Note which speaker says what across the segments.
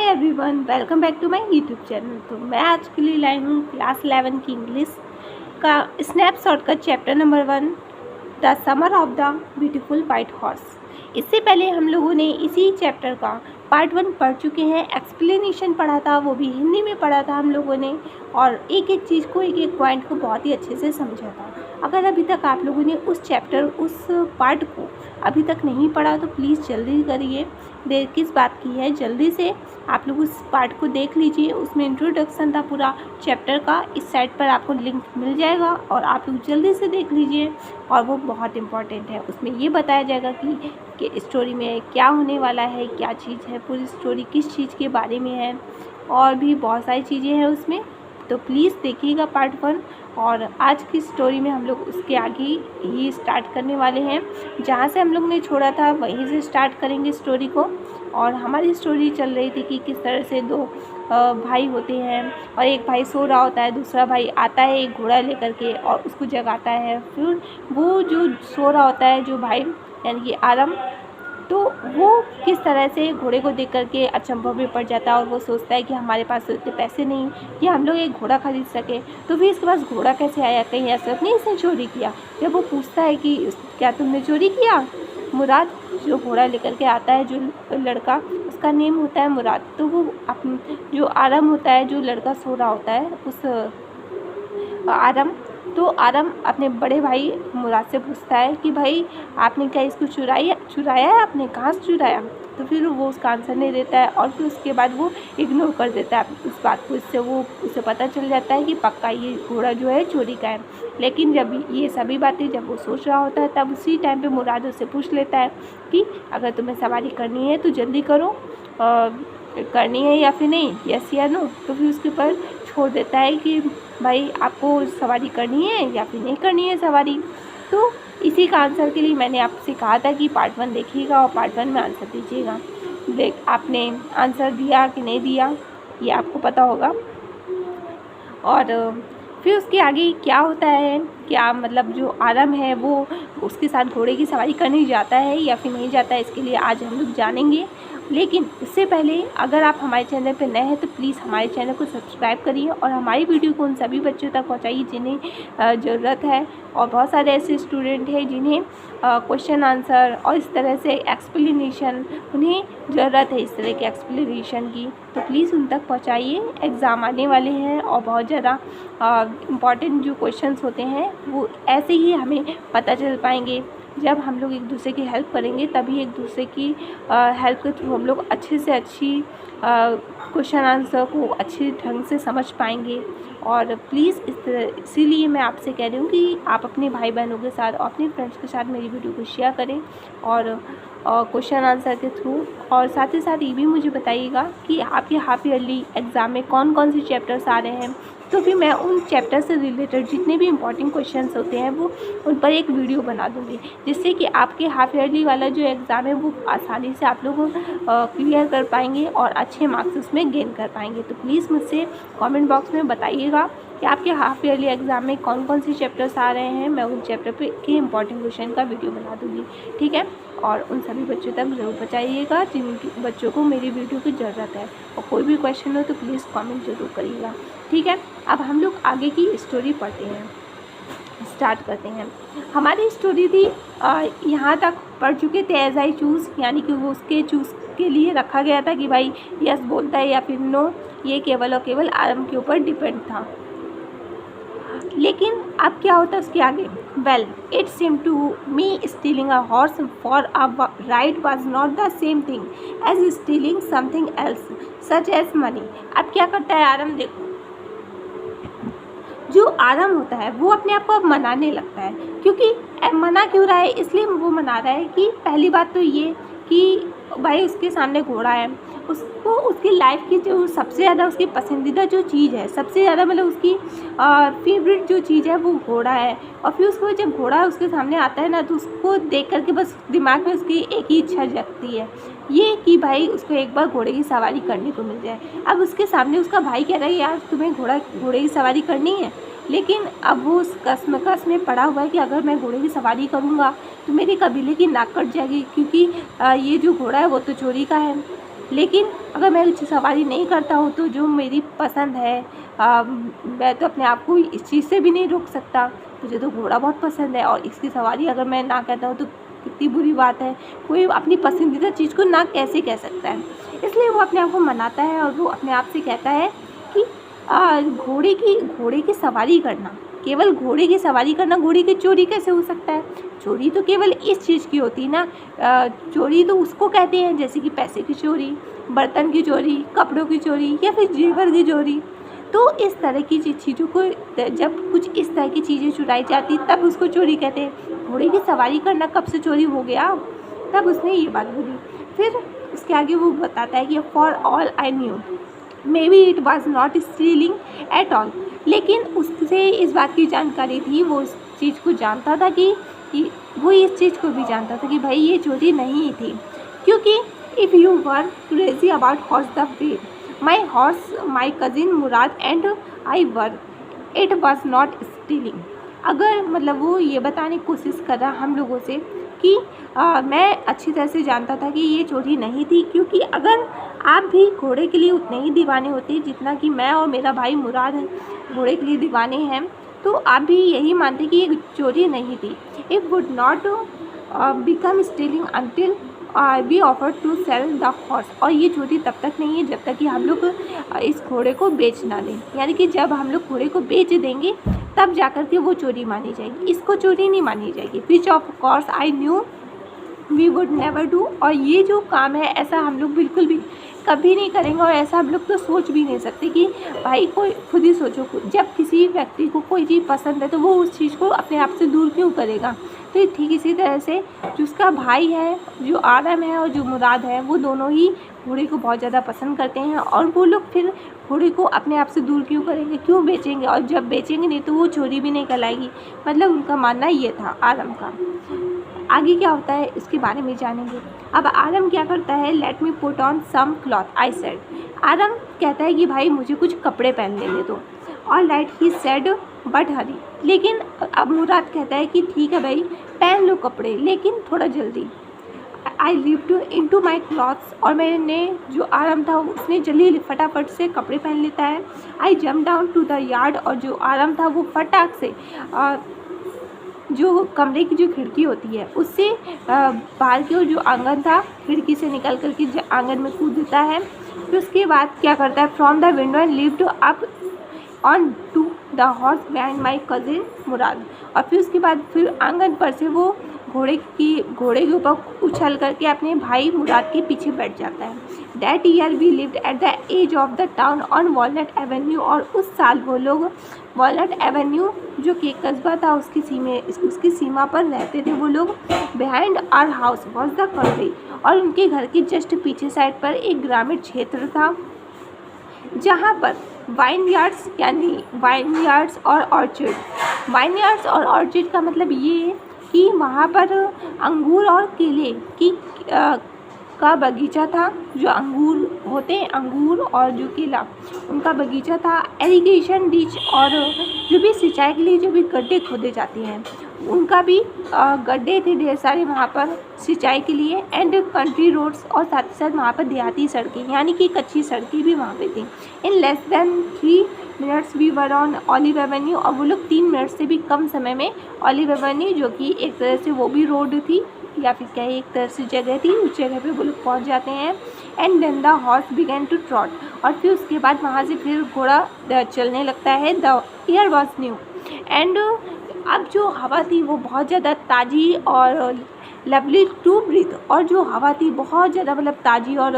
Speaker 1: Everyone, welcome back to my YouTube channel. तो मैं आज के लिए लाई हूँ क्लास 11 की इंग्लिश का स्नैपशॉट का chapter number 1, the summer of the beautiful white horse. इससे पहले हम लोगों ने इसी चैप्टर का पार्ट 1 पढ़ चुके हैं। एक्सप्लेनेशन पढ़ा था, वो भी हिंदी में पढ़ा था हम लोगों ने, और एक एक चीज़ को, एक एक पॉइंट को बहुत ही अच्छे से समझा था। अगर अभी तक आप लोगों ने उस पार्ट को अभी तक नहीं पढ़ा तो प्लीज़ जल्दी करिए। देर किस बात की है, जल्दी से आप लोग उस पार्ट को देख लीजिए। उसमें इंट्रोडक्शन था पूरा चैप्टर का, इस साइट पर आपको लिंक मिल जाएगा और आप लोग जल्दी से देख लीजिए। और वो बहुत इम्पॉर्टेंट है, उसमें ये बताया जाएगा कि स्टोरी में क्या होने वाला है, क्या चीज़ है, पूरी स्टोरी किस चीज़ के बारे में है, और भी बहुत सारी चीज़ें हैं उसमें। तो प्लीज़ देखिएगा पार्ट 1। और आज की स्टोरी में हम लोग उसके आगे ही स्टार्ट करने वाले हैं। जहाँ से हम लोग ने छोड़ा था वहीं से स्टार्ट करेंगे स्टोरी को। और हमारी स्टोरी चल रही थी कि किस तरह से दो भाई होते हैं, और एक भाई सो रहा होता है, दूसरा भाई आता है एक घोड़ा लेकर के और उसको जगाता है। फिर वो जो सो रहा होता है, जो भाई यानी कि आरम, तो वो किस तरह से घोड़े को देख करके अचंभव में पड़ जाता है और वो सोचता है कि हमारे पास तो इतने पैसे नहीं कि हम लोग एक घोड़ा खरीद सके। तो फिर इसके पास घोड़ा कैसे आया, कहीं ऐसा नहीं इसने चोरी किया। जब वो पूछता है कि क्या तुमने चोरी किया, मुराद जो घोड़ा लेकर के आता है, जो लड़का, उसका नेम होता है मुराद। तो वो जो आरम होता है, जो लड़का सो रहा होता है, उस आरम, तो आरम अपने बड़े भाई मुराद से पूछता है कि भाई आपने क्या इसको चुराया है, आपने कहाँ से चुराया। तो फिर वो उसका आंसर नहीं देता है और फिर उसके बाद वो इग्नोर कर देता है उस बात को। इससे वो उसे पता चल जाता है कि पक्का ये घोड़ा जो है चोरी का है। लेकिन जब ये सभी बातें जब वो सोच रहा होता है, तब उसी टाइम पे मुराद उससे पूछ लेता है कि अगर तुम्हें सवारी करनी है तो जल्दी करो, करनी है या फिर नहीं, यस या नो। तो फिर उसके ऊपर छोड़ देता है कि भाई आपको सवारी करनी है या फिर नहीं करनी है सवारी। तो इसी का आंसर के लिए मैंने आपसे कहा था कि पार्ट 1 देखिएगा और पार्ट 1 में आंसर दीजिएगा। आपने आंसर दिया कि नहीं दिया ये आपको पता होगा। और फिर उसके आगे क्या होता है, क्या मतलब जो आरम है वो उसके साथ घोड़े की सवारी करने जाता है या फिर नहीं जाता है, इसके लिए आज हम लोग जानेंगे। लेकिन उससे पहले अगर आप हमारे चैनल पर नए हैं तो प्लीज़ हमारे चैनल को सब्सक्राइब करिए और हमारी वीडियो को उन सभी बच्चों तक पहुंचाइए जिन्हें ज़रूरत है। और बहुत सारे ऐसे स्टूडेंट हैं जिन्हें क्वेश्चन आंसर और इस तरह से एक्सप्लेनेशन, उन्हें ज़रूरत है इस तरह के एक्सप्लेनेशन की। तो प्लीज़ उन तक पहुँचाइए। एग्ज़ाम आने वाले हैं और बहुत ज़्यादा इम्पॉर्टेंट जो क्वेश्चंस होते हैं वो ऐसे ही हमें पता चल पाएंगे। जब हम लोग एक दूसरे की हेल्प करेंगे तभी एक दूसरे की हेल्प के थ्रू हम लोग अच्छे से अच्छी क्वेश्चन आंसर को अच्छे ढंग से समझ पाएंगे। और प्लीज़ इसीलिए मैं आपसे कह रही हूँ कि आप अपने भाई बहनों के साथ और अपने फ्रेंड्स के साथ मेरी वीडियो को शेयर करें और क्वेश्चन आंसर के थ्रू। और साथ ही साथ ये भी मुझे बताइएगा कि आपके हाफ ईयरली एग्ज़ाम में कौन कौन से चैप्टर्स आ रहे हैं, तो फिर मैं उन चैप्टर से रिलेटेड जितने भी इंपॉर्टेंट क्वेश्चंस होते हैं वो उन पर एक वीडियो बना दूँगी, जिससे कि आपके हाफ ईयरली वाला जो एग्ज़ाम है वो आसानी से आप लोग क्लियर कर पाएंगे और अच्छे मार्क्स उसमें गेन कर पाएंगे। तो प्लीज़ मुझसे कमेंट बॉक्स में बताइएगा कि आपके हाफ ईयरली एग्ज़ाम में कौन कौन से चैप्टर्स आ रहे हैं। मैं उन चैप्टर पे के इंपॉर्टेंट क्वेश्चन का वीडियो बना दूँगी, ठीक है। और उन सभी बच्चों तक ज़रूर पहुँचाइएगा जिन बच्चों को मेरी वीडियो की ज़रूरत है। और कोई भी क्वेश्चन हो तो प्लीज़ कमेंट ज़रूर करिएगा, ठीक है। अब हम लोग आगे की स्टोरी पढ़ते हैं, स्टार्ट करते हैं। हमारी स्टोरी थी यहाँ तक पढ़ चुके थे एज आई चूज़, यानी कि वो उसके चूज़ के लिए रखा गया था कि भाई यस बोलता है या फिर नो, ये केवल और केवल आरम के ऊपर डिपेंड था। लेकिन अब क्या होता है उसके आगे, well it seem to me stealing a horse for a ride was not the same thing as stealing something else such as money. अब क्या करता है आरम, देखो जो आरम होता है वो अपने आप को अब मनाने लगता है। क्योंकि मना क्यों रहा है, इसलिए वो मना रहा है कि पहली बात तो ये कि भाई उसके सामने घोड़ा है, उसको उसकी लाइफ की जो सबसे ज़्यादा उसकी पसंदीदा जो चीज़ है, सबसे ज़्यादा मतलब उसकी फेवरेट जो चीज़ है वो घोड़ा है। और फिर उसको जब घोड़ा उसके सामने आता है ना, तो उसको देख करके बस दिमाग में उसकी एक ही इच्छा जगती है, ये कि भाई उसको एक बार घोड़े की सवारी करने को मिल जाए। अब उसके सामने उसका भाई कह रहा है यार तुम्हें घोड़े की सवारी करनी है, लेकिन अब वो उस कश्मकश में पड़ा हुआ है कि अगर मैं घोड़े की सवारी करूँगा तो मेरे कबीले की नाक कट जाएगी, क्योंकि ये जो घोड़ा है वो तो चोरी का है। लेकिन अगर मैं सवारी नहीं करता हूँ तो जो मेरी पसंद है, मैं तो अपने आप को इस चीज़ से भी नहीं रोक सकता। मुझे तो घोड़ा बहुत पसंद है और इसकी सवारी अगर मैं ना करता हूँ तो कितनी बुरी बात है। कोई अपनी पसंदीदा चीज़ को ना कैसे कह सकता है। इसलिए वो अपने आप को मनाता है और वो अपने आप से कहता है कि घोड़े की सवारी करना, केवल घोड़े की सवारी करना, घोड़े की चोरी कैसे हो सकता है। चोरी तो केवल इस चीज़ की होती है ना, चोरी तो उसको कहते हैं जैसे कि पैसे की चोरी, बर्तन की चोरी, कपड़ों की चोरी या फिर जेवर की चोरी। तो इस तरह की चीज़ों को, जब कुछ इस तरह की चीज़ें चुराई जाती तब उसको चोरी कहते हैं। घोड़े की सवारी करना कब से चोरी हो गया, तब उसने ये बात बोली। फिर उसके आगे वो बताता है कि for all I knew may be it was not stealing at all. लेकिन उससे इस बात की जानकारी थी, वो इस चीज़ को जानता था कि वो इस चीज़ को भी जानता था कि भाई ये चोरी नहीं थी, क्योंकि if you were crazy about horse the breed, my horse my cousin Murad and I were, it was not stealing. अगर मतलब वो ये बताने की कोशिश कर रहा हम लोगों से कि मैं अच्छी तरह से जानता था कि ये चोरी नहीं थी, क्योंकि अगर आप भी घोड़े के लिए उतने ही दीवाने होते जितना कि मैं और मेरा भाई मुराद घोड़े के लिए दीवाने हैं, तो आप भी यही मानते कि ये चोरी नहीं थी। It would not become stealing until we offer to sell the horse. और ये चोरी तब तक नहीं है जब तक कि हम लोग इस घोड़े को बेच ना दें, यानी कि जब हम लोग घोड़े को बेच देंगे तब जाकर के वो चोरी मानी जाएगी, इसको चोरी नहीं मानी जाएगी। Which of course I knew we would never do. और ये जो काम है ऐसा हम लोग बिल्कुल भी कभी नहीं करेंगे, और ऐसा हम लोग तो सोच भी नहीं सकते कि भाई कोई खुद ही सोचो, जब किसी व्यक्ति को कोई चीज़ पसंद है तो वो उस चीज़ को अपने आप से दूर क्यों करेगा। तो ठीक इसी तरह से जो उसका भाई है, जो आदम है और जो मुराद है, वो दोनों ही घोड़े को बहुत ज़्यादा पसंद करते हैं, और वो लोग फिर घोड़े को अपने आप से दूर क्यों करेंगे, क्यों बेचेंगे, और जब बेचेंगे नहीं तो वो चोरी भी नहीं कहलाएगी। मतलब उनका मानना ये था आदम का। आगे क्या होता है इसके बारे में जानेंगे। अब आदम क्या करता है, let me put on some cloth I said. Adam कहता है कि भाई मुझे कुछ कपड़े पहन लेने दो। All right he said but hurry. लेकिन अब मुराद कहता है कि ठीक है भाई पहन लो कपड़े, लेकिन थोड़ा जल्दी। आई लिफ्ट इनटू माई क्लॉथ्स। और मैंने जो आदम था उसने जल्दी फटाफट से कपड़े पहन लेता है। I jump down to the yard. और जो आदम था वो फटाक से जो कमरे की जो खिड़की होती है उससे बाहर की ओर जो आंगन था खिड़की से निकल कर के आंगन में कूद देता है। फिर उसके बाद क्या करता है, from the window and lift up on to the horse behind my cousin Mourad. और फिर उसके बाद फिर आंगन पर से वो घोड़े के ऊपर उछल करके अपने भाई मुराद के पीछे बैठ जाता है। That year we lived at the edge of the town on Walnut Avenue. और उस साल वो लोग वॉलनट एवेन्यू जो कि एक कस्बा था उसकी सीमा पर रहते थे वो लोग। Behind our house was the country. और उनके घर के जस्ट पीछे साइड पर एक ग्रामीण क्षेत्र था जहाँ पर वाइन यार्ड्स और ऑर्चिड। वाइन यार्ड्स और ऑर्चिड का मतलब ये है कि वहाँ पर अंगूर और केले की का बगीचा था। जो अंगूर होते हैं, अंगूर और जो केला, उनका बगीचा था। एरीगेशन डिच और जो भी सिंचाई के लिए जो भी गड्ढे खोदे जाते हैं उनका भी गड्ढे थे ढेर सारे वहाँ पर सिंचाई के लिए। एंड कंट्री रोड्स, और साथ ही साथ वहाँ पर देहाती सड़कें यानी कि कच्ची सड़कें भी वहाँ पे थी। In less than 3 minutes we were on Olive Avenue. और वो लोग 3 मिनट से भी कम समय में ऑलिव एवेन्यू, जो कि एक तरह से वो भी रोड थी या फिर क्या एक तरह से जगह थी, उस जगह पे वो लोग पहुँच जाते हैं। And then the horse began to trot. और फिर उसके बाद वहाँ से फिर घोड़ा चलने लगता है। The air was new. And अब जो हवा थी वो बहुत ज़्यादा ताज़ी और लवली टू ब्रीथ। और जो हवा थी बहुत ज़्यादा मतलब ताज़ी और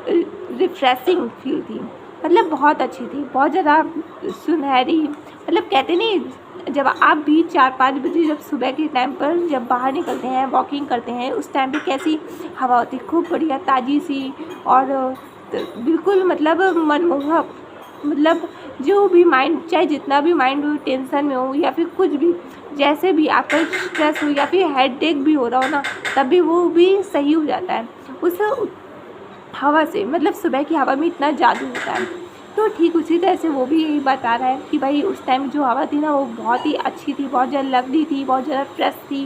Speaker 1: रिफ्रेशिंग फील थी, मतलब बहुत अच्छी थी, बहुत ज़्यादा सुनहरी। मतलब कहते नहीं, जब आप भी 4-5 बजे जब सुबह के टाइम पर जब बाहर निकलते हैं, वॉकिंग करते हैं, उस टाइम पे कैसी हवा होती, खूब बढ़िया ताज़ी सी और बिल्कुल मतलब मनमोहक। मतलब जो भी माइंड, चाहे जितना भी माइंड टेंशन में हो या फिर कुछ भी, जैसे भी आपका स्ट्रेस हो या फिर हेडेक भी हो रहा हो ना, तब भी वो भी सही हो जाता है उस हवा से। मतलब सुबह की हवा में इतना जादू होता है। तो ठीक उसी तरह से वो भी यही बता रहा है कि भाई उस टाइम जो हवा थी ना वो बहुत ही अच्छी थी, बहुत ज़्यादा लवली थी, बहुत ज़्यादा फ्रेश थी।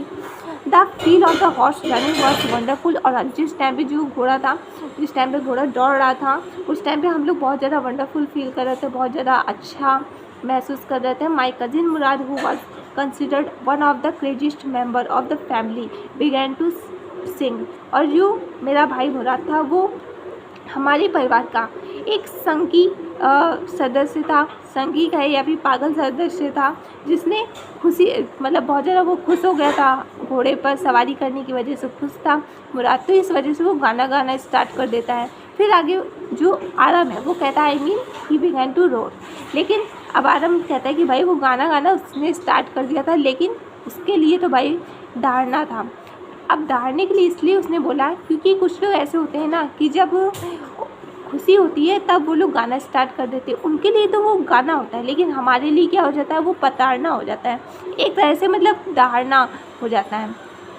Speaker 1: The feel of the horse running was wonderful. और जिस टाइम पे जो घोड़ा था, जिस टाइम पे घोड़ा दौड़ रहा था, उस टाइम पे हम लोग बहुत ज़्यादा वंडरफुल फील कर रहे थे, बहुत ज़्यादा अच्छा महसूस कर रहे थे। My cousin Mourad who was considered one of the craziest member of the family began to sing. और जो मेरा भाई मुराद था वो हमारे परिवार का एक संगी सदस्य था, संगी का या फिर पागल सदस्य था, जिसने खुशी मतलब बहुत ज़्यादा वो खुश हो गया था, घोड़े पर सवारी करने की वजह से खुश था मुराद। तो इस वजह से वो गाना गाना स्टार्ट कर देता है। फिर आगे जो आरम है वो कहता है ही बिगैन टू रोर। लेकिन अब आरम कहता है कि भाई वो गाना गाना उसने स्टार्ट कर दिया था, लेकिन उसके लिए तो भाई दहाड़ना था। अब दहाड़ने के लिए इसलिए उसने बोला क्योंकि कुछ लोग ऐसे होते हैं ना कि जब खुशी होती है तब वो लोग गाना स्टार्ट कर देते हैं, उनके लिए तो वो गाना होता है, लेकिन हमारे लिए क्या हो जाता है, वो पताड़ना हो जाता है, एक तरह से मतलब दहाड़ना हो जाता है।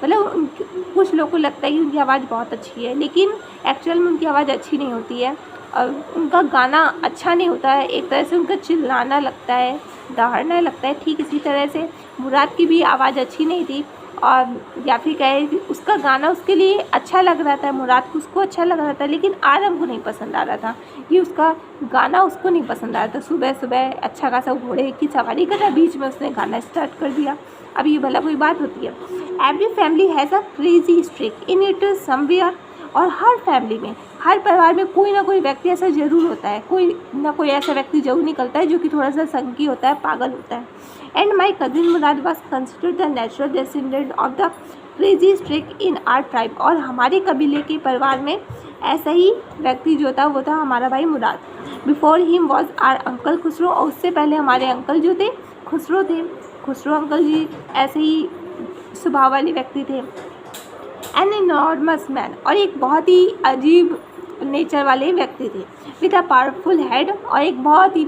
Speaker 1: मतलब कुछ लोगों को लगता है कि उनकी आवाज़ बहुत अच्छी है, लेकिन एक्चुअल में उनकी आवाज़ अच्छी नहीं होती है और उनका गाना अच्छा नहीं होता है, एक तरह से उनका चिल्लाना लगता है, दहाड़ना लगता है। ठीक इसी तरह से मुराद की भी आवाज़ अच्छी नहीं थी, और या फिर कहे कि उसका गाना उसके लिए अच्छा लग रहा था, मुराद को उसको अच्छा लग रहा था, लेकिन आरम को नहीं पसंद आ रहा था। ये उसका गाना उसको नहीं पसंद आ रहा था। सुबह सुबह अच्छा खासा घोड़े की सवारी कर रहा, बीच में उसने गाना स्टार्ट कर दिया। अब ये भला कोई बात होती है? Every family has a crazy streak in it somewhere. और हर फैमिली में, हर परिवार में कोई ना कोई व्यक्ति ऐसा ज़रूर होता है, कोई ना कोई ऐसा व्यक्ति जरूर निकलता है जो कि थोड़ा सा संकी होता है, पागल होता है। And my cousin Murad was considered the natural descendant of the crazy streak in our tribe. और हमारे कबीले के परिवार में ऐसा ही व्यक्ति जो था वो था हमारा भाई Mourad. Before him was our uncle Khosrove. और उससे पहले हमारे अंकल जो थे खुसरो थे। खुसरो अंकल जी ऐसे ही स्वभाव वाले व्यक्ति थे। An enormous man. और एक बहुत ही अजीब नेचर वाले व्यक्ति थे। With a powerful head. और एक बहुत ही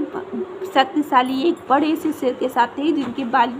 Speaker 1: शक्तिशाली एक बड़े से सिर के साथ थे, जिनके बाल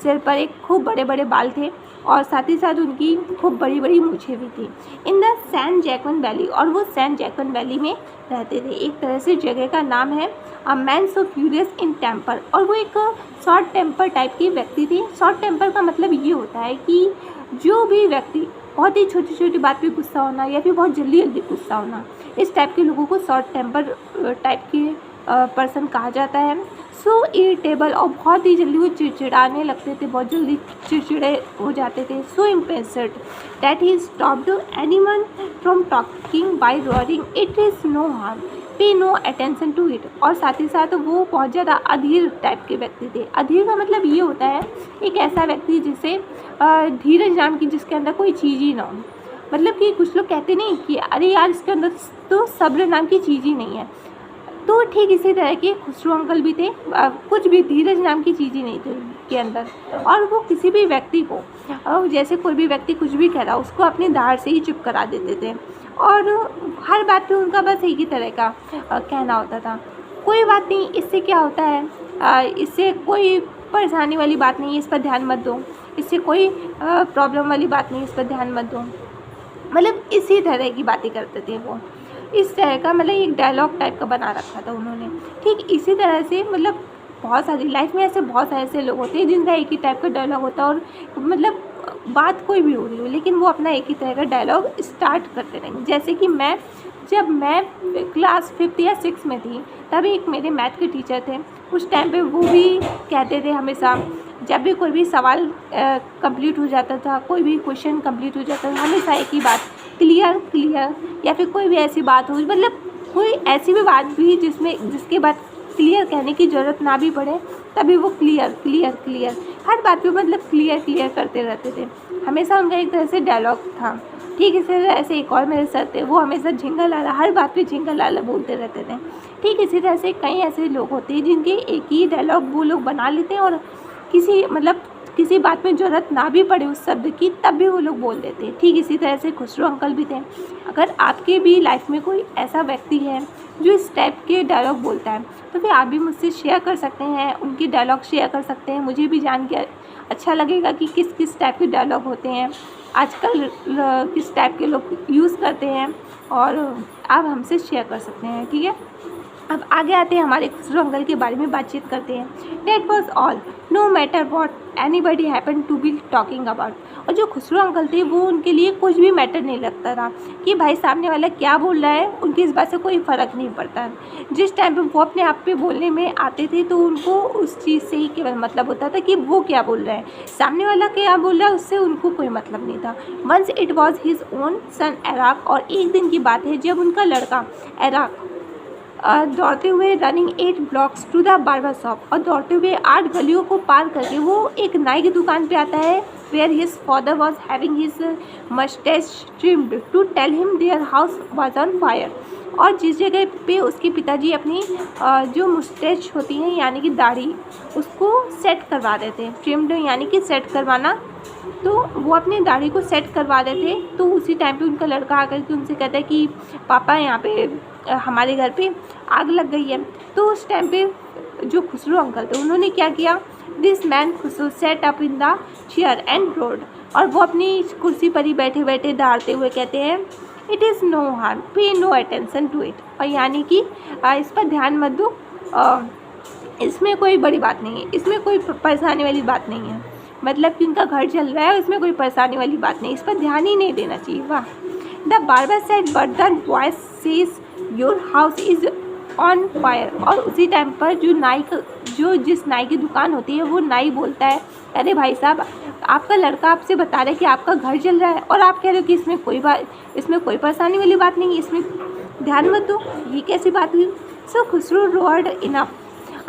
Speaker 1: सिर पर एक खूब बड़े बड़े बाल थे और साथ ही साथ उनकी खूब बड़ी बड़ी मूछें भी थी। In the San Joaquin Valley. और वो सैन जैकवन वैली में रहते थे। एक तरह से जगह का नाम है a man so furious in temper. और वो एक शॉर्ट टेम्पर टाइप के व्यक्ति थे। शॉर्ट टेम्पर का मतलब ये होता है कि जो भी व्यक्ति बहुत ही छोटी छोटी बात पे गुस्सा होना या फिर बहुत जल्दी जल्दी गुस्सा होना, इस टाइप के लोगों को शॉर्ट टेम्पर टाइप के पर्सन कहा जाता है। सो इरिटेबल। और बहुत ही जल्दी वो चिड़चिड़ाने लगते थे, बहुत जल्दी चिड़चिड़े हो जाते थे। So impatient that he stopped anyone from talking by roaring it is no harm, pay no attention to it. और साथ ही साथ वो बहुत ज़्यादा अधीर टाइप के व्यक्ति थे। अधीर का मतलब ये होता है एक ऐसा व्यक्ति जिसे धीरज नाम की, जिसके अंदर कोई चीज़ ही ना हो। मतलब कि कुछ लोग कहते नहीं कि अरे यार इसके अंदर तो सब्र नाम की चीज़ ही नहीं है, तो ठीक इसी तरह के खुसरो अंकल भी थे। कुछ भी धीरज नाम की चीज़ ही नहीं थी उनके अंदर। और वो किसी भी व्यक्ति को जैसे कोई भी व्यक्ति कुछ भी कह रहा उसको अपनी दाढ़ से ही चुप करा देते थे। और हर बात पे उनका बस एक ही तरह का कहना होता था, कोई बात नहीं, इससे क्या होता है, इससे कोई परेशानी वाली बात नहीं है, इस पर ध्यान मत दो, इससे कोई प्रॉब्लम वाली बात नहीं, इस पर ध्यान मत दो। मतलब इसी तरह की बातें करते थे वो। इस तरह का मतलब एक डायलॉग टाइप का बना रखा था उन्होंने। ठीक इसी तरह से मतलब बहुत सारी लाइफ में ऐसे बहुत सारे ऐसे लोग होते हैं जिनका एक ही टाइप का डायलॉग होता है। और मतलब बात कोई भी हो रही हो लेकिन वो अपना एक ही तरह का डायलॉग स्टार्ट करते रहेंगे। जैसे कि जब मैं क्लास 5th या 6th में थी तब एक मेरे मैथ के टीचर थे। उस टाइम पे वो भी कहते थे हमेशा, जब भी कोई भी सवाल कंप्लीट हो जाता था, कोई भी क्वेश्चन कंप्लीट हो जाता था, हमेशा एक ही बात, क्लियर क्लियर। या फिर कोई भी ऐसी बात हो, मतलब कोई ऐसी भी बात भी जिसके बाद क्लियर कहने की ज़रूरत ना भी पड़े, तभी वो क्लियर क्लियर क्लियर हर बात पे मतलब क्लियर क्लियर करते रहते थे। हमेशा उनका एक तरह से डायलॉग था। ठीक इसी तरह ऐसे एक और मेरे सर थे, वो हमेशा झिंगा लाला, हर बात पे झिंगा लाला बोलते रहते थे। ठीक इसी तरह से कई ऐसे लोग होते हैं जिनके एक ही डायलॉग वो लोग बना लेते हैं और किसी बात में ज़रूरत ना भी पड़े उस शब्द की तब भी वो लोग बोल देते हैं। ठीक इसी तरह से खुसरो अंकल भी थे। अगर आपके भी लाइफ में कोई ऐसा व्यक्ति है जो इस टाइप के डायलॉग बोलता है तो फिर आप भी मुझसे शेयर कर सकते हैं, उनके डायलॉग शेयर कर सकते हैं। मुझे भी जान के अच्छा लगेगा कि किस किस टाइप के डायलॉग होते हैं, आजकल किस टाइप के लोग यूज़ करते हैं, और आप हमसे शेयर कर सकते हैं। ठीक है। अब आगे आते हैं, हमारे खुसरो अंकल के बारे में बातचीत करते हैं। That was all, no matter what anybody happen to be talking about. और जो खुसरो अंकल थे वो उनके लिए कुछ भी मैटर नहीं लगता था कि भाई सामने वाला क्या बोल रहा है, उनकी इस बात से कोई फ़र्क नहीं पड़ता। जिस टाइम पे वो अपने आप पे बोलने में आते थे तो उनको उस चीज़ से ही केवल मतलब होता था कि वो क्या बोल रहा है, सामने वाला क्या बोल रहा है उससे उनको कोई मतलब नहीं था। Once it was his own son Arak, और एक दिन की बात है जब उनका लड़का एराक दौड़ते हुए running 8 blocks to the barber shop, और दौड़ते हुए 8 गलियों को पार करके वो एक नाई की दुकान पे आता है, where his father was having his moustache trimmed to tell him their house was on fire. और जिस जगह पे उसके पिताजी अपनी जो मुस्टैच होती है यानी कि दाढ़ी, उसको सेट करवा रहे थे। ट्रिम्ड यानी कि सेट करवाना, तो वो अपनी दाढ़ी को सेट करवा रहे थे। तो उसी टाइम पे उनका लड़का आकर के उनसे कहता है कि पापा यहाँ पे हमारे घर पे आग लग गई है। तो उस टाइम पे जो खुसरो अंकल थे उन्होंने क्या किया, this man Khusro set up in the chair and road, और वो अपनी कुर्सी पर ही बैठे बैठे दहाड़ते हुए कहते हैं, it is no harm, pay no attention to it. और यानी कि इस पर ध्यान मत दो, इसमें कोई बड़ी बात नहीं है, इसमें कोई परेशानी वाली बात नहीं है। मतलब कि उनका घर चल रहा है, इसमें कोई परेशानी वाली बात नहीं, इस पर ध्यान ही नहीं देना चाहिए। वाह। The barber said but the voice says your house is on fire. और उसी टाइम पर जो जिस नाई की दुकान होती है वो नाई बोलता है, अरे भाई साहब, आपका लड़का आपसे बता रहा है कि आपका घर जल रहा है और आप कह रहे हो कि इसमें कोई परेशानी वाली बात नहीं है, इसमें ध्यान मत दो, ये कैसी बात हुई। सो खुसरो रोअर्ड इनफ।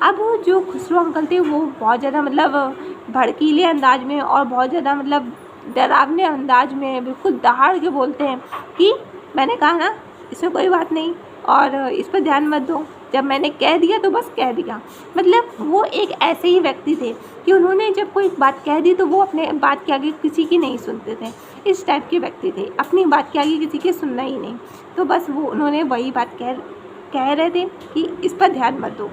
Speaker 1: अब जो खुसरो अंकल थे वो बहुत ज़्यादा मतलब भड़कीले अंदाज में और बहुत ज़्यादा मतलब डरावने अंदाज में बिल्कुल दहाड़ के बोलते हैं कि मैंने कहा ना इसमें कोई बात नहीं और इस पर ध्यान मत दो, जब मैंने कह दिया तो बस कह दिया। मतलब वो एक ऐसे ही व्यक्ति थे कि उन्होंने जब कोई बात कह दी तो वो अपने बात के आगे किसी की नहीं सुनते थे। इस टाइप के व्यक्ति थे, अपनी बात के आगे किसी की सुनना ही नहीं। तो बस उन्होंने वही बात कह रहे थे कि इस पर ध्यान मत दो।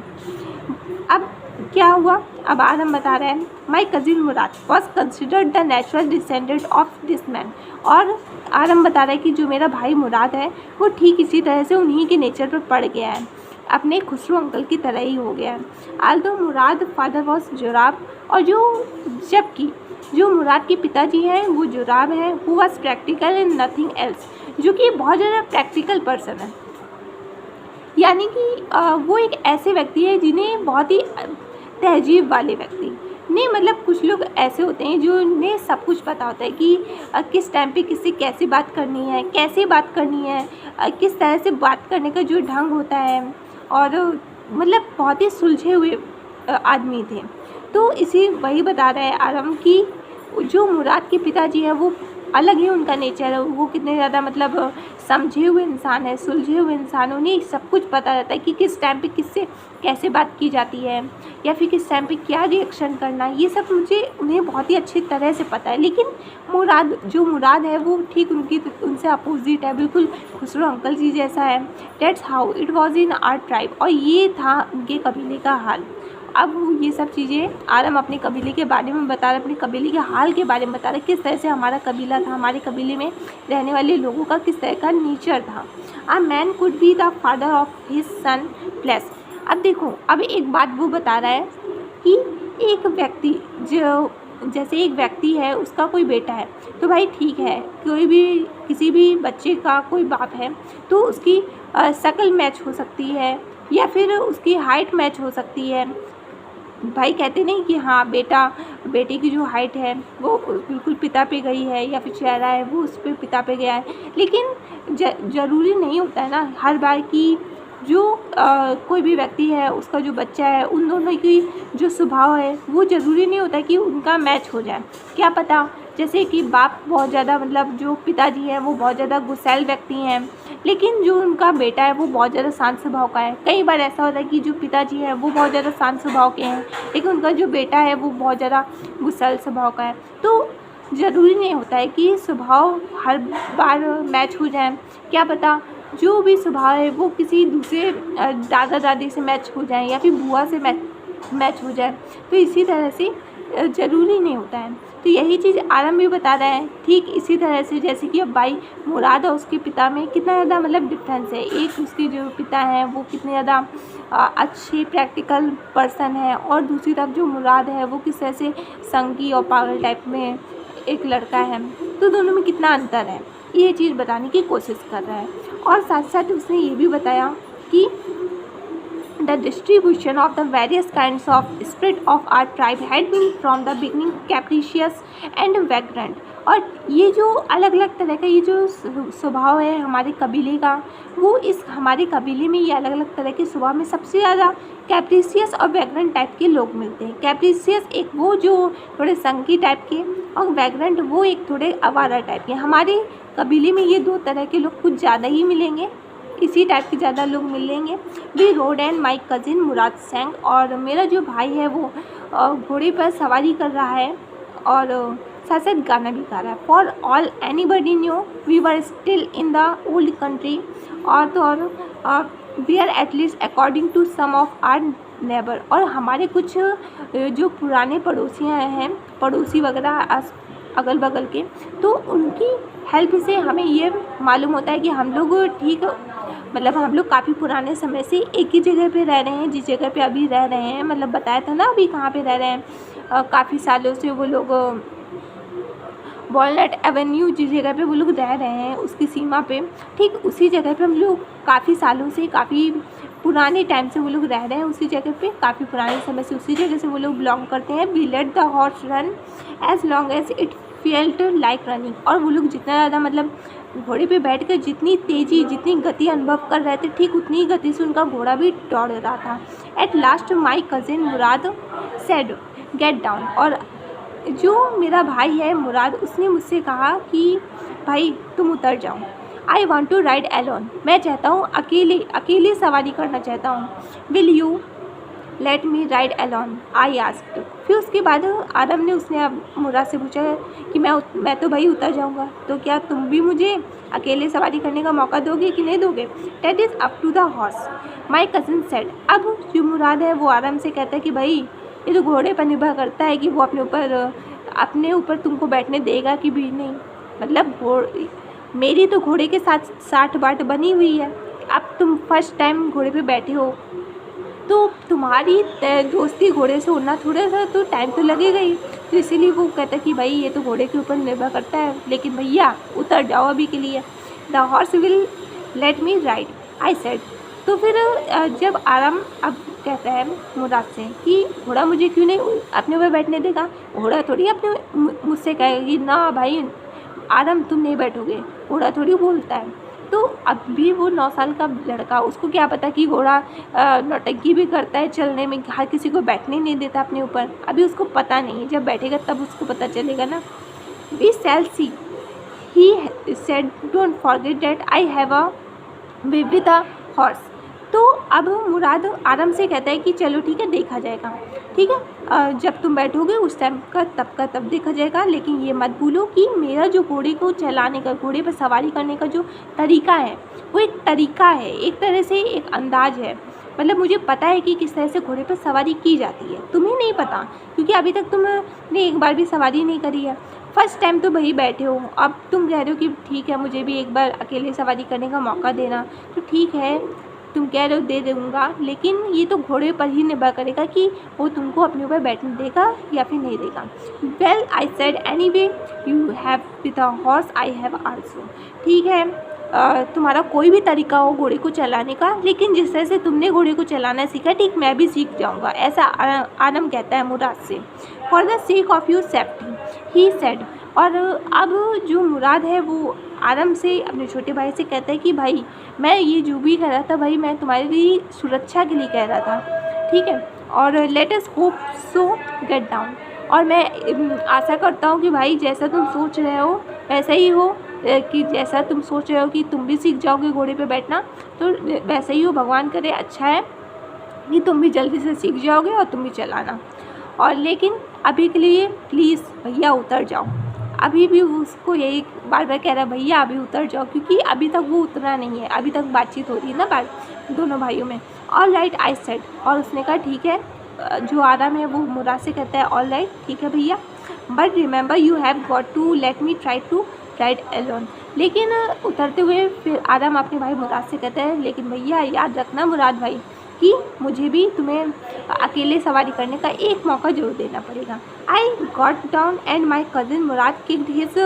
Speaker 1: अब क्या हुआ, अब आदम बता रहे हैं, माई cousin Murad was considered the natural descendant of this man. और आदम बता रहा है कि जो मेरा भाई मुराद है वो ठीक इसी तरह से उन्हीं के नेचर पर पड़ गया है, अपने खुसरो अंकल की तरह ही हो गया है। आल्दो मुराद फादर वॉज जुराब, और जबकि जो मुराद के पिताजी हैं वो जुराब हैं, who was practical and nothing else, जो कि बहुत ज़्यादा प्रैक्टिकल पर्सन है। यानी कि वो एक ऐसे व्यक्ति है जिन्हें बहुत ही तहजीब वाले व्यक्ति नहीं, मतलब कुछ लोग ऐसे होते हैं जो उन्हें सब कुछ पता होता है कि किस टाइम पे किससे कैसे बात करनी है, कैसे बात करनी है, किस तरह से बात करने का जो ढंग होता है, और मतलब बहुत ही सुलझे हुए आदमी थे। तो इसी वही बता रहा है आरम कि जो मुराद के पिताजी हैं वो अलग ही उनका नेचर है, वो कितने ज़्यादा मतलब समझे हुए इंसान है, सुलझे हुए इंसान, उन्हें सब कुछ पता रहता है कि किस टाइम पे किससे कैसे बात की जाती है या फिर किस टाइम पे क्या रिएक्शन करना है, ये सब उन्हें बहुत ही अच्छी तरह से पता है। लेकिन मुराद है वो ठीक उनसे अपोजिट है, बिल्कुल खुसरो अंकल जी जैसा है। That's how it was in our tribe, और ये था उनके कबीले का हाल। अब ये सब चीज़ें आरम अपने कबीले के बारे में बता रहे, अपने कबीले के हाल के बारे में बता रहे, किस तरह से हमारा कबीला था, हमारे कबीले में रहने वाले लोगों का किस तरह का नेचर था। A man could be the father of his son plus. अब देखो, अब एक बात वो बता रहा है कि एक व्यक्ति जैसे एक व्यक्ति है, उसका कोई बेटा है, तो भाई ठीक है, किसी भी बच्चे का कोई बाप है तो उसकी शक्ल मैच हो सकती है या फिर उसकी हाइट मैच हो सकती है। भाई कहते नहीं कि हाँ बेटे की जो हाइट है वो बिल्कुल पिता पे गई है या फिर चेहरा है वो उस पर पिता पे गया है। लेकिन ज़रूरी नहीं होता है ना हर बार की जो कोई भी व्यक्ति है उसका जो बच्चा है उन दोनों की जो स्वभाव है वो ज़रूरी नहीं होता कि उनका मैच हो जाए। क्या पता, जैसे कि बाप बहुत ज़्यादा मतलब जो पिताजी हैं वो बहुत ज़्यादा गुस्सैल व्यक्ति हैं, लेकिन जो उनका बेटा है वो बहुत ज़्यादा शांत स्वभाव का है। कई बार ऐसा होता है कि जो पिताजी है वो बहुत ज़्यादा शांत स्वभाव के हैं, लेकिन उनका जो बेटा है वो बहुत ज़्यादा गुस्सैल स्वभाव का है। तो ज़रूरी नहीं होता है कि स्वभाव हर बार मैच हो जाए। क्या पता जो भी स्वभाव है वो किसी दूसरे दादा दादी से मैच हो जाए या फिर बुआ से मैच हो जाए। तो इसी तरह से ज़रूरी नहीं होता है। तो यही चीज़ आरम भी बता रहा है। ठीक इसी तरह से जैसे कि अब भाई मुराद और उसके पिता में कितना ज़्यादा मतलब डिफरेंस है। एक उसके जो पिता हैं वो कितने ज़्यादा अच्छे प्रैक्टिकल पर्सन है, और दूसरी तरफ जो मुराद है वो किस तरह से संगी और पागल टाइप में एक लड़का है। तो दोनों में कितना अंतर है, ये चीज़ बताने की कोशिश कर रहा है। और साथ साथ उसने ये भी बताया कि the distribution of the various kinds of spirit of our tribe had been from the beginning capricious and vagrant। और ये जो अलग अलग तरह का ये जो स्वभाव है हमारे कबीले का, वो इस हमारे कबीले में ये अलग अलग तरह के स्वभाव में सबसे ज़्यादा कैप्रिसियस और वैग्रेंट टाइप के लोग मिलते हैं। कैप्रिसियस एक वो जो थोड़े संकी टाइप के, और वैग्रेंट वो एक थोड़े आवारा टाइप के। हमारे कबीले में ये दो तरह के लोग कुछ ज़्यादा ही मिलेंगे, इसी टाइप के ज़्यादा लोग मिलेंगे। We rode and my cousin Mourad sang, और मेरा जो भाई है वो घोड़े पर सवारी कर रहा है और साथ साथ गाना भी गा रहा है। For all anybody knew we were still in the old country, और तो और we are at least according to some of our neighbour. और हमारे कुछ जो पुराने पड़ोसियाँ हैं, पड़ोसी वगैरह अगल बगल के, तो उनकी हेल्प से हमें ये मालूम होता है कि हम लोग ठीक मतलब हम लोग काफ़ी पुराने समय से एक ही जगह पे रह रहे हैं, जिस जगह पे अभी रह रहे हैं। मतलब बताया था ना अभी कहाँ पे रह रहे हैं। काफ़ी सालों से वो लोग वॉलनट एवेन्यू जिस जगह पे वो लोग रह रहे हैं उसकी सीमा पे, ठीक उसी जगह पे हम लोग काफ़ी सालों से, काफ़ी पुराने टाइम से वो लोग रह रहे हैं उसी जगह पे, काफ़ी पुराने समय से उसी जगह से वो लोग बिलोंग करते हैं। We let the horse run as long as it felt like running. और वो लोग जितना ज़्यादा मतलब घोड़े पे बैठकर जितनी तेज़ी, जितनी गति अनुभव कर रहे थे, ठीक उतनी गति से उनका घोड़ा भी दौड़ रहा था। At last my cousin Murad said get down. और जो मेरा भाई है मुराद, उसने मुझसे कहा कि भाई तुम उतर जाओ। I want to ride alone, मैं चाहता हूँ अकेले सवारी करना चाहता हूँ। Will you let me ride alone I asked. फिर उसके बाद आरम ने उसने अब मुराद से पूछा कि मैं तो भाई उतर जाऊँगा, तो क्या तुम भी मुझे अकेले सवारी करने का मौका दोगे कि नहीं दोगे? That is up to the horse my cousin said. अब जो मुराद है वो आरम से कहता है कि भाई ये तो घोड़े पर निर्भर करता है कि वो अपने ऊपर तुमको बैठने देगा कि भी नहीं। मतलब मेरी तो घोड़े के साथ 60 बाट बनी हुई है। अब तुम फर्स्ट टाइम घोड़े पे बैठे हो तो तुम्हारी दोस्ती घोड़े से होना थोड़ा सा तो टाइम तो लगेगा ही। तो इसीलिए वो कहता है कि भाई ये तो घोड़े के ऊपर निर्भर करता है, लेकिन भैया उतर जाओ अभी के लिए। The horse will let me ride I said. तो फिर जब आराम अब कहता है मुराद से कि घोड़ा मुझे क्यों नहीं अपने ऊपर बैठने देगा, घोड़ा थोड़ी अपने मुझसे कहेगा कि ना भाई आराम तुम नहीं बैठोगे, घोड़ा थोड़ी बोलता है। तो अब भी वो 9 साल का लड़का, उसको क्या पता कि घोड़ा नौटंकी भी करता है चलने में, हर किसी को बैठने नहीं देता अपने ऊपर। अभी उसको पता नहीं है, जब बैठेगा तब उसको पता चलेगा ना। We shall see he said don't forget that I have a way with a horse. तो अब मुराद आराम से कहता है कि चलो ठीक है, देखा जाएगा, ठीक है, जब तुम बैठोगे उस टाइम का तब देखा जाएगा। लेकिन ये मत भूलो कि मेरा जो घोड़े को चलाने का, घोड़े पर सवारी करने का जो तरीका है वो एक तरीका है, एक तरह से एक अंदाज है। मतलब मुझे पता है कि किस तरह से घोड़े पर सवारी की जाती है, तुम्हें नहीं पता क्योंकि अभी तक तुमने एक बार भी सवारी नहीं करी है। फर्स्ट टाइम तो वही बैठे हो, अब तुम कह रहे हो कि ठीक है मुझे भी एक बार अकेले सवारी करने का मौका देना, तो ठीक है तुम कह रहे हो दे दूँगा, लेकिन ये तो घोड़े पर ही निर्भर करेगा कि वो तुमको अपने ऊपर बैठने देगा या फिर नहीं देगा। Well I said any way you have with a horse I have also. ठीक है, तुम्हारा कोई भी तरीका हो घोड़े को चलाने का, लेकिन जिस तरह से तुमने घोड़े को चलाना सीखा ठीक मैं भी सीख जाऊँगा, ऐसा आनम कहता है मुराद से। For the sake of your safety he said. और अब जो मुराद है वो आरम से अपने छोटे भाई से कहता है कि भाई मैं ये जो भी कह रहा था भाई मैं तुम्हारी सुरक्षा के लिए कह रहा था, ठीक है, और let us hope so get down. और मैं आशा करता हूँ कि भाई जैसा तुम सोच रहे हो वैसा ही हो, कि जैसा तुम सोच रहे हो कि तुम भी सीख जाओगे घोड़े पे बैठना तो वैसा ही हो, भगवान करे, अच्छा है कि तुम भी जल्दी से सीख जाओगे और तुम भी चलाना। और लेकिन अभी के लिए प्लीज़ भैया उतर जाओ। अभी भी उसको यही बार बार कह रहा है भैया अभी उतर जाओ, क्योंकि अभी तक वो उतरा नहीं है, अभी तक बातचीत हो रही है ना दोनों भाइयों में। All right I said. और उसने कहा ठीक है जो आदम है वो मुराद से कहता है ऑल राइट, ठीक है भैया, but remember you have got to let me try to ride alone. लेकिन उतरते हुए फिर आदम अपने भाई मुराद से कहता है लेकिन भैया याद रखना मुराद भाई कि मुझे भी तुम्हें अकेले सवारी करने का एक मौका जरूर देना पड़ेगा। I got down and my cousin Mourad kicked his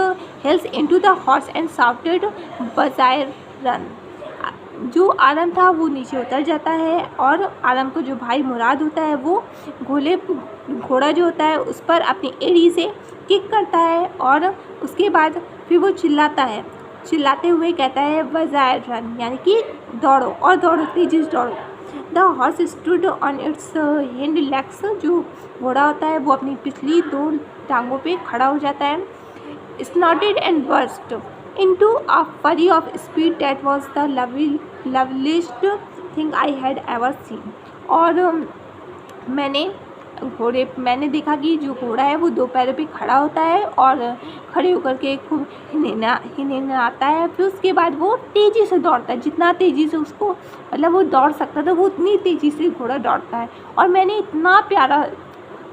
Speaker 1: heels into the horse and shouted vazire run. जो आदम था वो नीचे उतर जाता है और आदम को जो भाई मुराद होता है वो घोड़ा जो होता है उस पर अपनी एड़ी से किक करता है और उसके बाद फिर वो चिल्लाते हुए कहता है बजायर रन, यानी कि दौड़ो और दौड़ो, तेजी से दौड़ो। The horse stood on it's hind legs. जो घोड़ा होता है वो अपनी पिछली 2 टांगों पे खड़ा हो जाता है। स्नॉटेड and burst into a fury of speed that was the loveliest thing I had ever seen। और मैंने देखा कि जो घोड़ा है वो 2 पैरों पे खड़ा होता है और खड़े होकर के खूब हिनहिनाता है। फिर उसके बाद वो तेज़ी से दौड़ता है, जितना तेज़ी से उसको मतलब वो दौड़ सकता था वो उतनी तेज़ी से घोड़ा दौड़ता है। और मैंने इतना प्यारा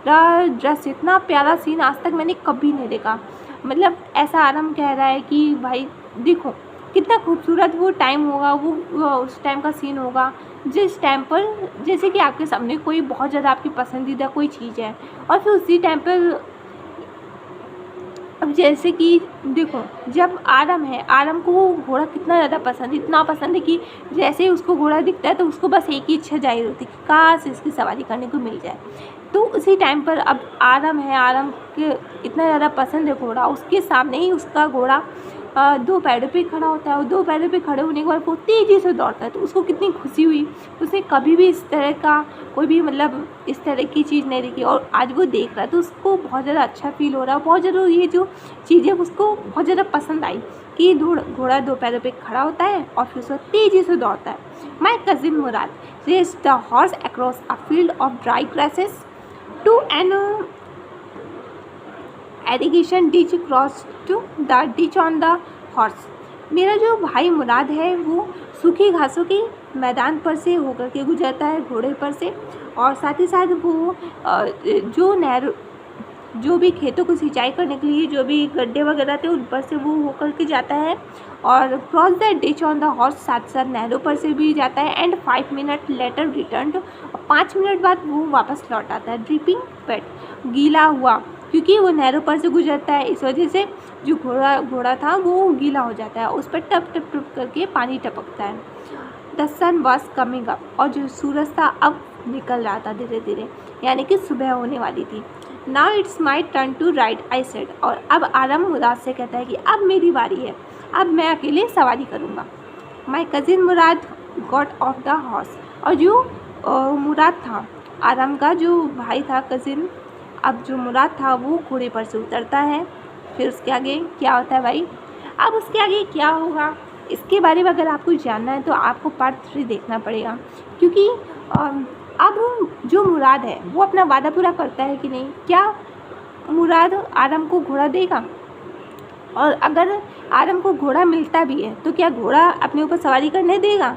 Speaker 1: दृश्य, इतना प्यारा सीन आज तक मैंने कभी नहीं देखा। मतलब ऐसा आदम कह रहा है कि भाई देखो कितना खूबसूरत वो टाइम होगा, वो उस टाइम का सीन होगा जिस टाइम पर जैसे कि आपके सामने कोई बहुत ज़्यादा आपकी पसंदीदा कोई चीज़ है और फिर उसी टाइम पर अब जैसे कि देखो जब आदम को वो घोड़ा कितना ज़्यादा पसंद, इतना पसंद है कि जैसे ही उसको घोड़ा दिखता है तो उसको बस एक ही इच्छा जाहिर होती है कि काश इसकी सवारी करने को मिल जाए। तो उसी टाइम पर अब आदम के इतना ज़्यादा पसंद है घोड़ा, उसके सामने ही उसका घोड़ा 2 पैरों पे खड़ा होता है और 2 पैरों पे खड़े होने के बाद वो तेज़ी से दौड़ता है। तो उसको कितनी खुशी हुई, उसने कभी भी इस तरह का कोई भी मतलब इस तरह की चीज़ नहीं देखी और आज वो देख रहा है तो उसको बहुत ज़्यादा अच्छा फील हो रहा है। बहुत ज़्यादा ये जो चीज़ें उसको बहुत ज़्यादा पसंद आई कि घोड़ा 2 पैरों पे खड़ा होता है और फिर उसको तेज़ी से दौड़ता है। माई cousin Murad raised the horse across a field of dry grasses to an irrigation ditch crossed the ditch on the horse। मेरा जो भाई मुराद है वो सूखी घासों के मैदान पर से होकर के गुजरता है घोड़े पर से और साथ ही साथ वो जो भी खेतों को सिंचाई करने के लिए जो भी गड्ढे वगैरह थे उन पर से वो होकर के जाता है और cross the ditch on the horse, साथ साथ नहरों पर से भी जाता है। And 5 minute later return, 5 minute बाद वो वापस लौट आता है। ड्रिपिंग वेट, गीला हुआ, क्योंकि वो नहरों पर से गुजरता है इस वजह से जो घोड़ा था वो गीला हो जाता है, उस पर टप टप टप करके पानी टपकता है। The sun was coming up, और जो सूरज था अब निकल रहा था धीरे धीरे, यानी कि सुबह होने वाली थी। Now it's my turn to ride I said, और अब आदम मुराद से कहता है कि अब मेरी बारी है, अब मैं अकेले सवारी करूँगा। माई cousin Murad got off the horse, और जो मुराद था आदम का जो भाई था कजिन, अब जो मुराद था वो घोड़े पर से उतरता है। फिर उसके आगे क्या होता है भाई, अब उसके आगे क्या होगा इसके बारे में अगर आपको जानना है तो आपको पार्ट 3 देखना पड़ेगा, क्योंकि अब जो मुराद है वो अपना वादा पूरा करता है कि नहीं। क्या मुराद आदम को घोड़ा देगा, और अगर आदम को घोड़ा मिलता भी है तो क्या घोड़ा अपने ऊपर सवारी करने देगा,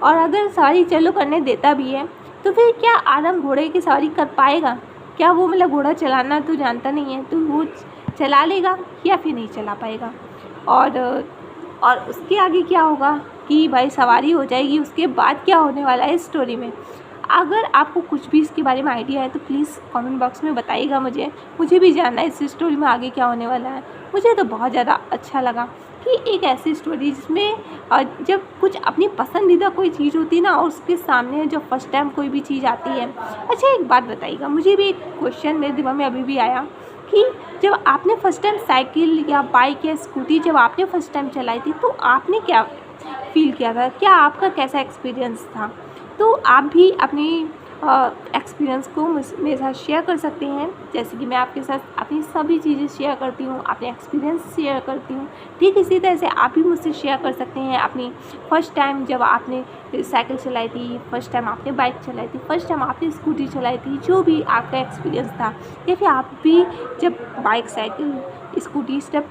Speaker 1: और अगर सवारी चलो करने देता भी है तो फिर क्या आदम घोड़े की सवारी कर पाएगा। क्या वो मतलब घोड़ा चलाना तो जानता नहीं है, तो वो चला लेगा या फिर नहीं चला पाएगा। और उसके आगे क्या होगा कि भाई सवारी हो जाएगी, उसके बाद क्या होने वाला है इस स्टोरी में। अगर आपको कुछ भी इसके बारे में आइडिया है तो प्लीज़ कमेंट बॉक्स में बताइएगा, मुझे भी जानना है इस स्टोरी में आगे क्या होने वाला है। मुझे तो बहुत ज़्यादा अच्छा लगा कि एक ऐसी स्टोरी जिसमें जब कुछ अपनी पसंदीदा कोई चीज़ होती है ना, और उसके सामने जब फर्स्ट टाइम कोई भी चीज़ आती है। अच्छा एक बात बताइएगा, मुझे भी एक क्वेश्चन मेरे दिमाग में अभी भी आया कि जब आपने फर्स्ट टाइम साइकिल या बाइक या स्कूटी जब आपने फर्स्ट टाइम चलाई थी तो आपने क्या फील किया था, क्या आपका कैसा एक्सपीरियंस था। तो आप भी अपनी एक्सपीरियंस को मेरे साथ शेयर कर सकते हैं, जैसे कि मैं आपके साथ अपनी सभी चीज़ें शेयर करती हूँ, अपने एक्सपीरियंस शेयर करती हूँ। ठीक इसी तरह से आप भी मुझसे शेयर कर सकते हैं अपनी फर्स्ट टाइम जब आपने साइकिल चलाई थी, फर्स्ट टाइम आपने बाइक चलाई थी, फर्स्ट टाइम आपने स्कूटी चलाई थी, जो भी आपका एक्सपीरियंस था। या फिर आप भी जब बाइक साइकिल स्कूटी स्टेप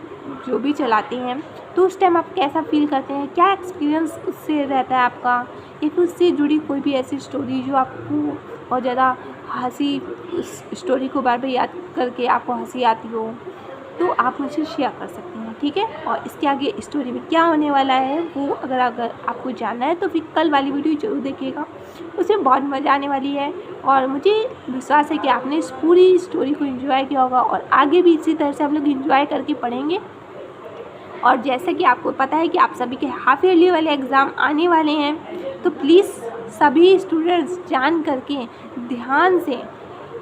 Speaker 1: जो भी चलाते हैं तो उस टाइम आप कैसा फील करते हैं, क्या एक्सपीरियंस उससे रहता है आपका, या फिर उससे जुड़ी कोई भी ऐसी स्टोरी जो आपको बहुत ज़्यादा हंसी उस स्टोरी को बार बार याद करके आपको हंसी आती हो तो आप मुझे शेयर कर सकते हैं, ठीक है। और इसके आगे स्टोरी में क्या होने वाला है वो अगर आपको जानना है तो फिर कल वाली वीडियो ज़रूर देखिएगा, उसमें बहुत मज़ा आने वाली है। और मुझे विश्वास है कि आपने इस पूरी स्टोरी को एंजॉय किया होगा और आगे भी इसी तरह से हम लोग एंजॉय करके पढ़ेंगे। और जैसा कि आपको पता है कि आप सभी के हाफ ईयरली वाले एग्ज़ाम आने वाले हैं, तो प्लीज़ सभी स्टूडेंट्स जान करके ध्यान से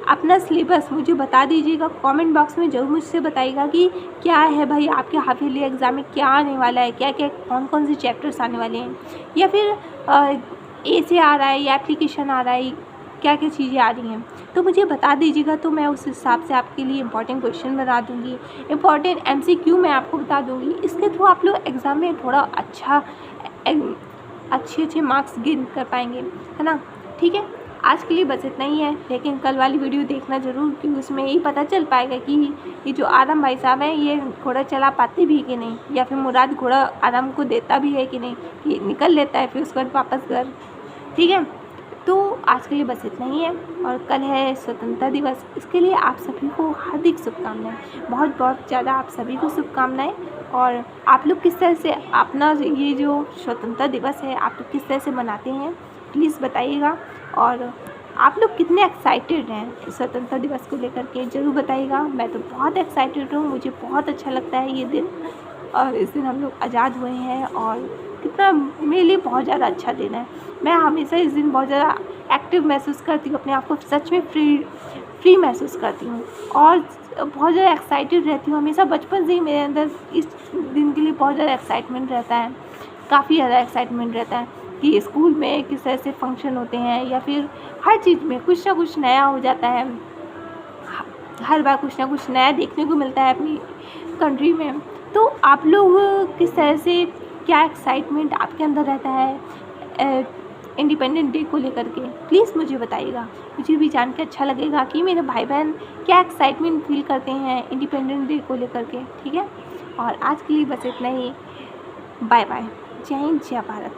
Speaker 1: अपना सिलेबस मुझे बता दीजिएगा। कमेंट बॉक्स में ज़रूर मुझसे बताइएगा कि क्या है भाई आपके हाफ ईयरली एग्ज़ाम में क्या आने वाला है, क्या क्या कौन कौन से चैप्टर्स आने वाले हैं, या फिर ए से आ रहा है या एप्लीकेशन आ रहा है, क्या क्या चीज़ें आ रही हैं, तो मुझे बता दीजिएगा। तो मैं उस हिसाब से आपके लिए इंपॉर्टेंट क्वेश्चन बना दूँगी, इंपॉर्टेंट MCQ मैं आपको बता दूँगी। इसके थ्रू आप लोग एग्ज़ाम में थोड़ा अच्छे मार्क्स गेन कर पाएंगे, है ना। ठीक है, आज के लिए बस इतना ही है, लेकिन कल वाली वीडियो देखना ज़रूर, क्योंकि उसमें यही पता चल पाएगा कि ये जो आदम भाई साहब हैं ये घोड़ा चला पाते भी कि नहीं, या फिर मुराद घोड़ा आदम को देता भी है कि नहीं, ये निकल लेता है फिर उसके बाद वापस घर। ठीक है, तो आज के लिए बस इतना ही है। और कल है स्वतंत्रता दिवस, इसके लिए आप सभी को हार्दिक शुभकामनाएं, बहुत बहुत ज़्यादा आप सभी को शुभकामनाएं। और आप लोग किस तरह से अपना ये जो स्वतंत्रता दिवस है आप लोग किस तरह से मनाते हैं प्लीज़ बताइएगा। और आप लोग कितने एक्साइटेड हैं स्वतंत्रता दिवस को लेकर के ज़रूर बताइएगा। मैं तो बहुत एक्साइटेड हूँ, मुझे बहुत अच्छा लगता है ये दिन, और इस दिन हम लोग आज़ाद हुए हैं और कितना मेरे लिए बहुत ज़्यादा अच्छा दिन है। मैं हमेशा इस दिन बहुत ज़्यादा एक्टिव महसूस करती हूँ, अपने आप को सच में फ्री महसूस करती हूँ और बहुत ज़्यादा एक्साइटेड रहती हूँ। हमेशा बचपन से ही मेरे अंदर इस दिन के लिए बहुत ज़्यादा एक्साइटमेंट रहता है, काफ़ी ज़्यादा एक्साइटमेंट रहता है कि स्कूल में किस तरह से फंक्शन होते हैं, या फिर हर चीज़ में कुछ ना कुछ नया हो जाता है। हर बार कुछ ना कुछ नया देखने को मिलता है अपनी कंट्री में। तो आप लोग किस तरह से, क्या एक्साइटमेंट आपके अंदर रहता है इंडिपेंडेंट डे को लेकर के, प्लीज़ मुझे बताइएगा। मुझे भी जान के अच्छा लगेगा कि मेरे भाई बहन क्या एक्साइटमेंट फील करते हैं इंडिपेंडेंट डे को लेकर के। ठीक है, और आज के लिए बस इतना ही। बाय बाय, जय हिंद, जय भारत।